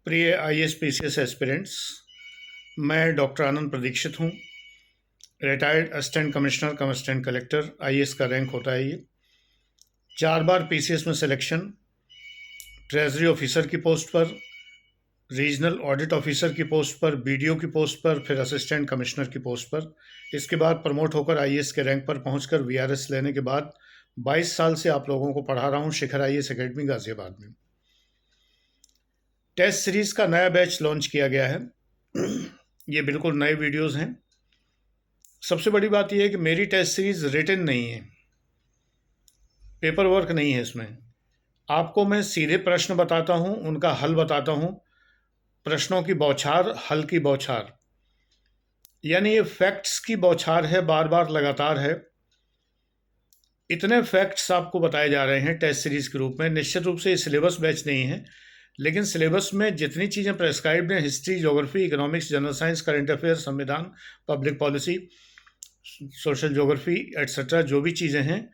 प्रिय IAS PCS aspirants, मैं doctor आनंद प्रदीक्षित हूँ। रिटायर्ड असिस्टेंट कमिश्नर कम असिस्टेंट कलेक्टर आईएएस का रैंक होता है ये। 4 बार पीसीएस में सिलेक्शन, ट्रेजरी ऑफिसर की पोस्ट पर, रीजनल ऑडिट ऑफिसर की पोस्ट पर, बीडीओ की पोस्ट पर, फिर असिस्टेंट कमिश्नर की पोस्ट पर। इसके बाद प्रमोट होकर आईएएस के रैंक पर पहुंचकर वीआरएस लेने के बाद 22 साल से आप लोगों को पढ़ा रहा हूं शिखर आईएएस एकेडमी गाजियाबाद में। टेस्ट सीरीज का नया बैच लॉन्च किया गया है। ये बिल्कुल नए वीडियोस हैं। सबसे बड़ी बात यह है कि मेरी टेस्ट सीरीज रिटन नहीं है, पेपर वर्क नहीं है इसमें। आपको मैं सीधे प्रश्न बताता हूं, उनका हल बताता हूं। प्रश्नों की बौछार, हल की बौछार, यानी ये फैक्ट्स की बौछार है, बार बार लगातार है। इतने फैक्ट्स आपको बताए जा रहे हैं टेस्ट सीरीज के रूप में। निश्चित रूप से ये सिलेबस बैच नहीं है, लेकिन सिलेबस में जितनी चीज़ें प्रेस्क्राइब्ड हैं, history, geography, economics, general science, current affair, संविधान, public policy, social geography etcetera, जो भी चीज़ें हैं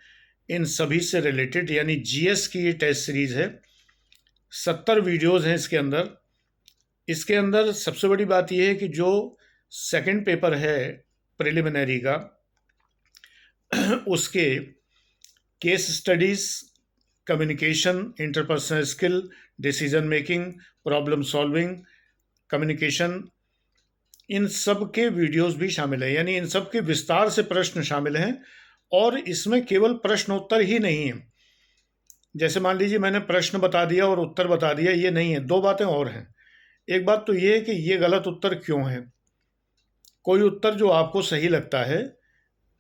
इन सभी से रिलेटेड, यानी जीएस की ये टेस्ट सीरीज़ है। 70 वीडियोज़ हैं इसके अंदर। इसके अंदर सबसे बड़ी बात यह है कि जो सेकंड पेपर है प्रिलिमिनरी का, उसके case studies, communication, interpersonal skill, decision making, problem solving, communication, इन सब के वीडियोस भी शामिल हैं, यानी इन सब के विस्तार से प्रश्न शामिल हैं। और इसमें केवल प्रश्नोत्तर ही नहीं है। जैसे मान लीजिए मैंने प्रश्न बता दिया और उत्तर बता दिया, ये नहीं है। 2 बातें और हैं। एक बात तो ये है कि ये गलत उत्तर क्यों है। कोई उत्तर जो आपको सही लगता है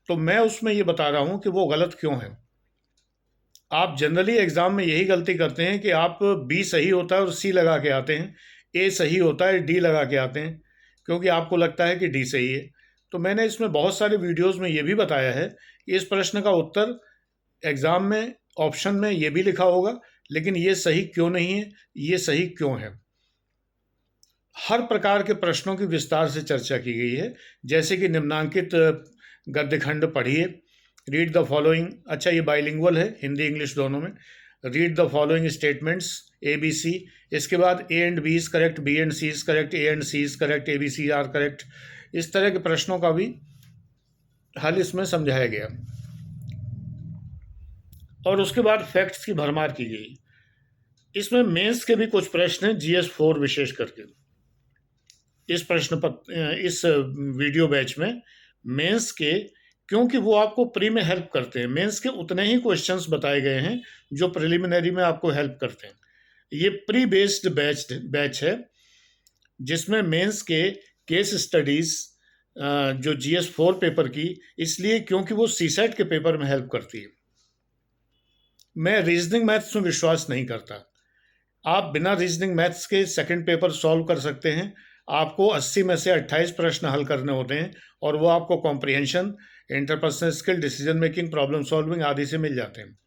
तो मैं उसमें ये बता रहा हूँ कि वो गलत क्यों है। आप जनरली एग्ज़ाम में यही गलती करते हैं कि आप बी सही होता है और सी लगा के आते हैं, ए सही होता है डी लगा के आते हैं, क्योंकि आपको लगता है कि डी सही है। तो मैंने इसमें बहुत सारे वीडियोस में ये भी बताया है कि इस प्रश्न का उत्तर एग्ज़ाम में ऑप्शन में ये भी लिखा होगा, लेकिन ये सही क्यों नहीं है, ये सही क्यों है। हर प्रकार के प्रश्नों की विस्तार से चर्चा की गई है। जैसे कि निम्नांकित गद्यखंड पढ़िए, रीड द फॉलोइंग। अच्छा, ये बाइलिंगुअल है, हिंदी इंग्लिश दोनों में। Read the following statements A B C. इसके बाद A and B is correct, B and C is correct, A and C is correct, A B C are correct. इस तरह के प्रश्नों का भी हल इसमें समझाया गया। और उसके बाद फैक्ट्स की भरमार की गई। इसमें मेंस के भी कुछ प्रश्न हैं, जीएस 4 विशेष करके। इस वीडियो बैच में मेंस के, क्योंकि वो आपको प्री में हेल्प करते हैं, मेंस के उतने ही क्वेश्चंस बताए गए हैं जो प्रिलिमिनरी में आपको हेल्प करते हैं। ये प्री बेस्ड बैच है, जिसमें मेंस के केस स्टडीज़ जो जीएस 4 पेपर की, इसलिए क्योंकि वो सीसेट के पेपर में हेल्प करती है। मैं रीजनिंग मैथ्स में विश्वास नहीं करता। आप बिना रीजनिंग मैथ्स के सेकंड पेपर सॉल्व कर सकते हैं। आपको 80 में से 28 प्रश्न हल करने होते हैं, और वो आपको comprehension, interpersonal skill, decision making, problem solving आदि से मिल जाते हैं।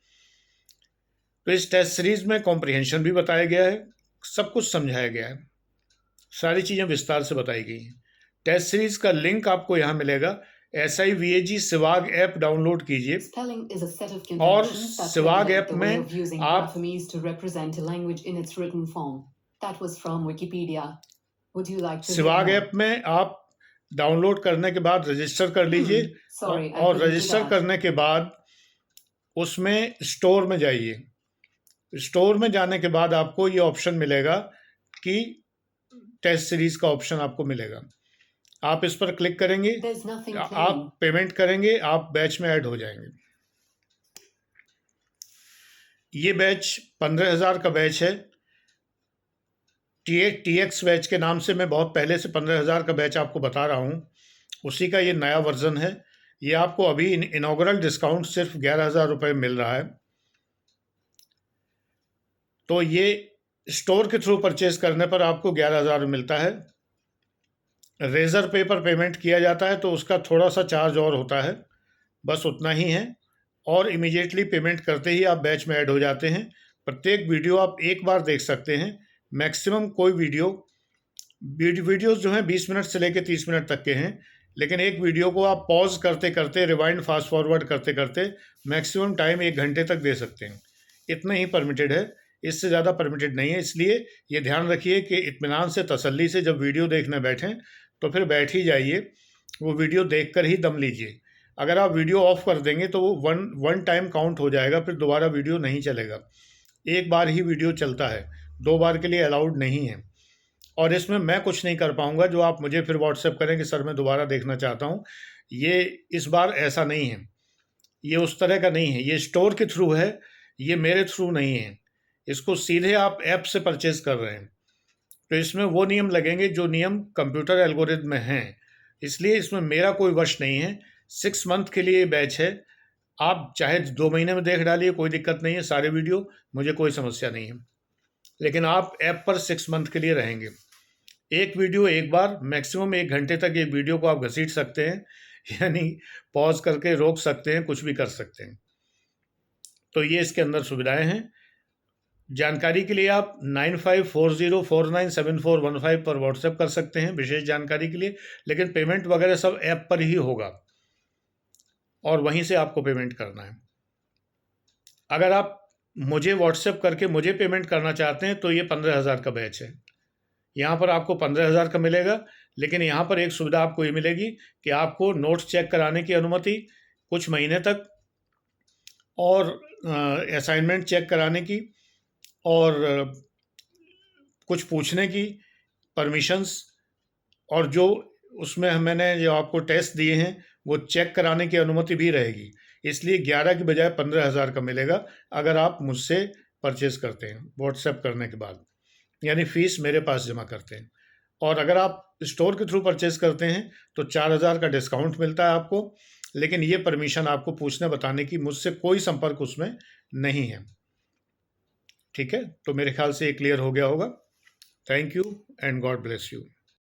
तो इस टेस्ट सीरीज में कॉम्प्रिहेंशन भी बताया गया है, सब कुछ समझाया गया है, सारी चीज़ें विस्तार से बताई गई हैं। टेस्ट सीरीज का लिंक आपको यहाँ मिलेगा। SIVAG सिवाग ऐप डाउनलोड कीजिए, और सिवाग ऐप में आप सिवाग ऐप में आप डाउनलोड करने के बाद रजिस्टर कर लीजिए, और रजिस्टर करने के बाद उसमें स्टोर में जाइए। स्टोर में जाने के बाद आपको ये ऑप्शन मिलेगा कि टेस्ट सीरीज का ऑप्शन आपको मिलेगा। आप इस पर क्लिक करेंगे, आप पेमेंट करेंगे, आप बैच में ऐड हो जाएंगे। ये बैच 15,000 का बैच है। TX बैच के नाम से मैं बहुत पहले से 15,000 का बैच आपको बता रहा हूँ, उसी का ये नया वर्जन है। ये आपको अभी इनॉग्रल डिस्काउंट सिर्फ 11,000 रुपये मिल रहा है। तो ये स्टोर के थ्रू परचेज करने पर आपको 11,000 मिलता है। रेजर पे पर पेमेंट किया जाता है तो उसका थोड़ा सा चार्ज और होता है, बस उतना ही है। और इमीडिएटली पेमेंट करते ही आप बैच में ऐड हो जाते हैं। प्रत्येक वीडियो आप एक बार देख सकते हैं। मैक्सिमम कोई वीडियोज़ जो हैं 20 मिनट से लेकर 30 मिनट तक के हैं, लेकिन एक वीडियो को आप पॉज करते करते, रिवाइंड, फास्ट फॉरवर्ड करते करते मैक्सिमम टाइम 1 घंटे तक दे सकते हैं। इतना ही परमिटेड है। इससे ज़्यादा परमिटेड नहीं है। इसलिए ये ध्यान रखिए कि इत्मीनान से, तसल्ली से जब वीडियो देखने बैठें तो फिर बैठ ही जाइए, वो वीडियो देखकर ही दम लीजिए। अगर आप वीडियो ऑफ कर देंगे तो वो वन टाइम काउंट हो जाएगा, फिर दोबारा वीडियो नहीं चलेगा। एक बार ही वीडियो चलता है, 2 बार के लिए अलाउड नहीं है। और इसमें मैं कुछ नहीं कर पाऊँगा जो आप मुझे फिर व्हाट्सएप करें कि सर मैं दोबारा देखना चाहता हूँ। ये इस बार ऐसा नहीं है, ये उस तरह का नहीं है, ये स्टोर के थ्रू है, ये मेरे थ्रू नहीं है। इसको सीधे आप ऐप से परचेज़ कर रहे हैं, तो इसमें वो नियम लगेंगे जो नियम कंप्यूटर एल्गोरिदम में हैं। इसलिए इसमें मेरा कोई वश नहीं है। 6 मंथ के लिए ये बैच है। आप चाहे 2 महीने में देख डालिए, कोई दिक्कत नहीं है, सारे वीडियो, मुझे कोई समस्या नहीं है। लेकिन आप ऐप पर 6 मंथ के लिए रहेंगे। एक वीडियो एक बार, मैक्सिमम 1 घंटे तक एक वीडियो को आप घसीट सकते हैं, यानी पॉज़ करके रोक सकते हैं, कुछ भी कर सकते हैं। तो ये इसके अंदर सुविधाएँ हैं। जानकारी के लिए आप 9540497415 पर व्हाट्सएप कर सकते हैं विशेष जानकारी के लिए, लेकिन पेमेंट वगैरह सब ऐप पर ही होगा और वहीं से आपको पेमेंट करना है। अगर आप मुझे व्हाट्सएप करके मुझे पेमेंट करना चाहते हैं तो ये 15,000 का बैच है। यहाँ पर आपको 15,000 का मिलेगा, लेकिन यहाँ पर एक सुविधा आपको ये मिलेगी कि आपको नोट्स चेक कराने की अनुमति कुछ महीने तक, और असाइनमेंट चेक कराने की, और कुछ पूछने की परमिशंस, और जो उसमें मैंने जो आपको टेस्ट दिए हैं वो चेक कराने की अनुमति भी रहेगी। इसलिए 11 की बजाय 15,000 का मिलेगा अगर आप मुझसे परचेज़ करते हैं व्हाट्सएप करने के बाद, यानी फ़ीस मेरे पास जमा करते हैं। और अगर आप स्टोर के थ्रू परचेज़ करते हैं तो 4,000 का डिस्काउंट मिलता है आपको, लेकिन ये परमिशन आपको पूछने बताने की मुझसे कोई संपर्क उसमें नहीं है। ठीक है? तो मेरे ख्याल से ये क्लियर हो गया होगा। Thank you and God bless you.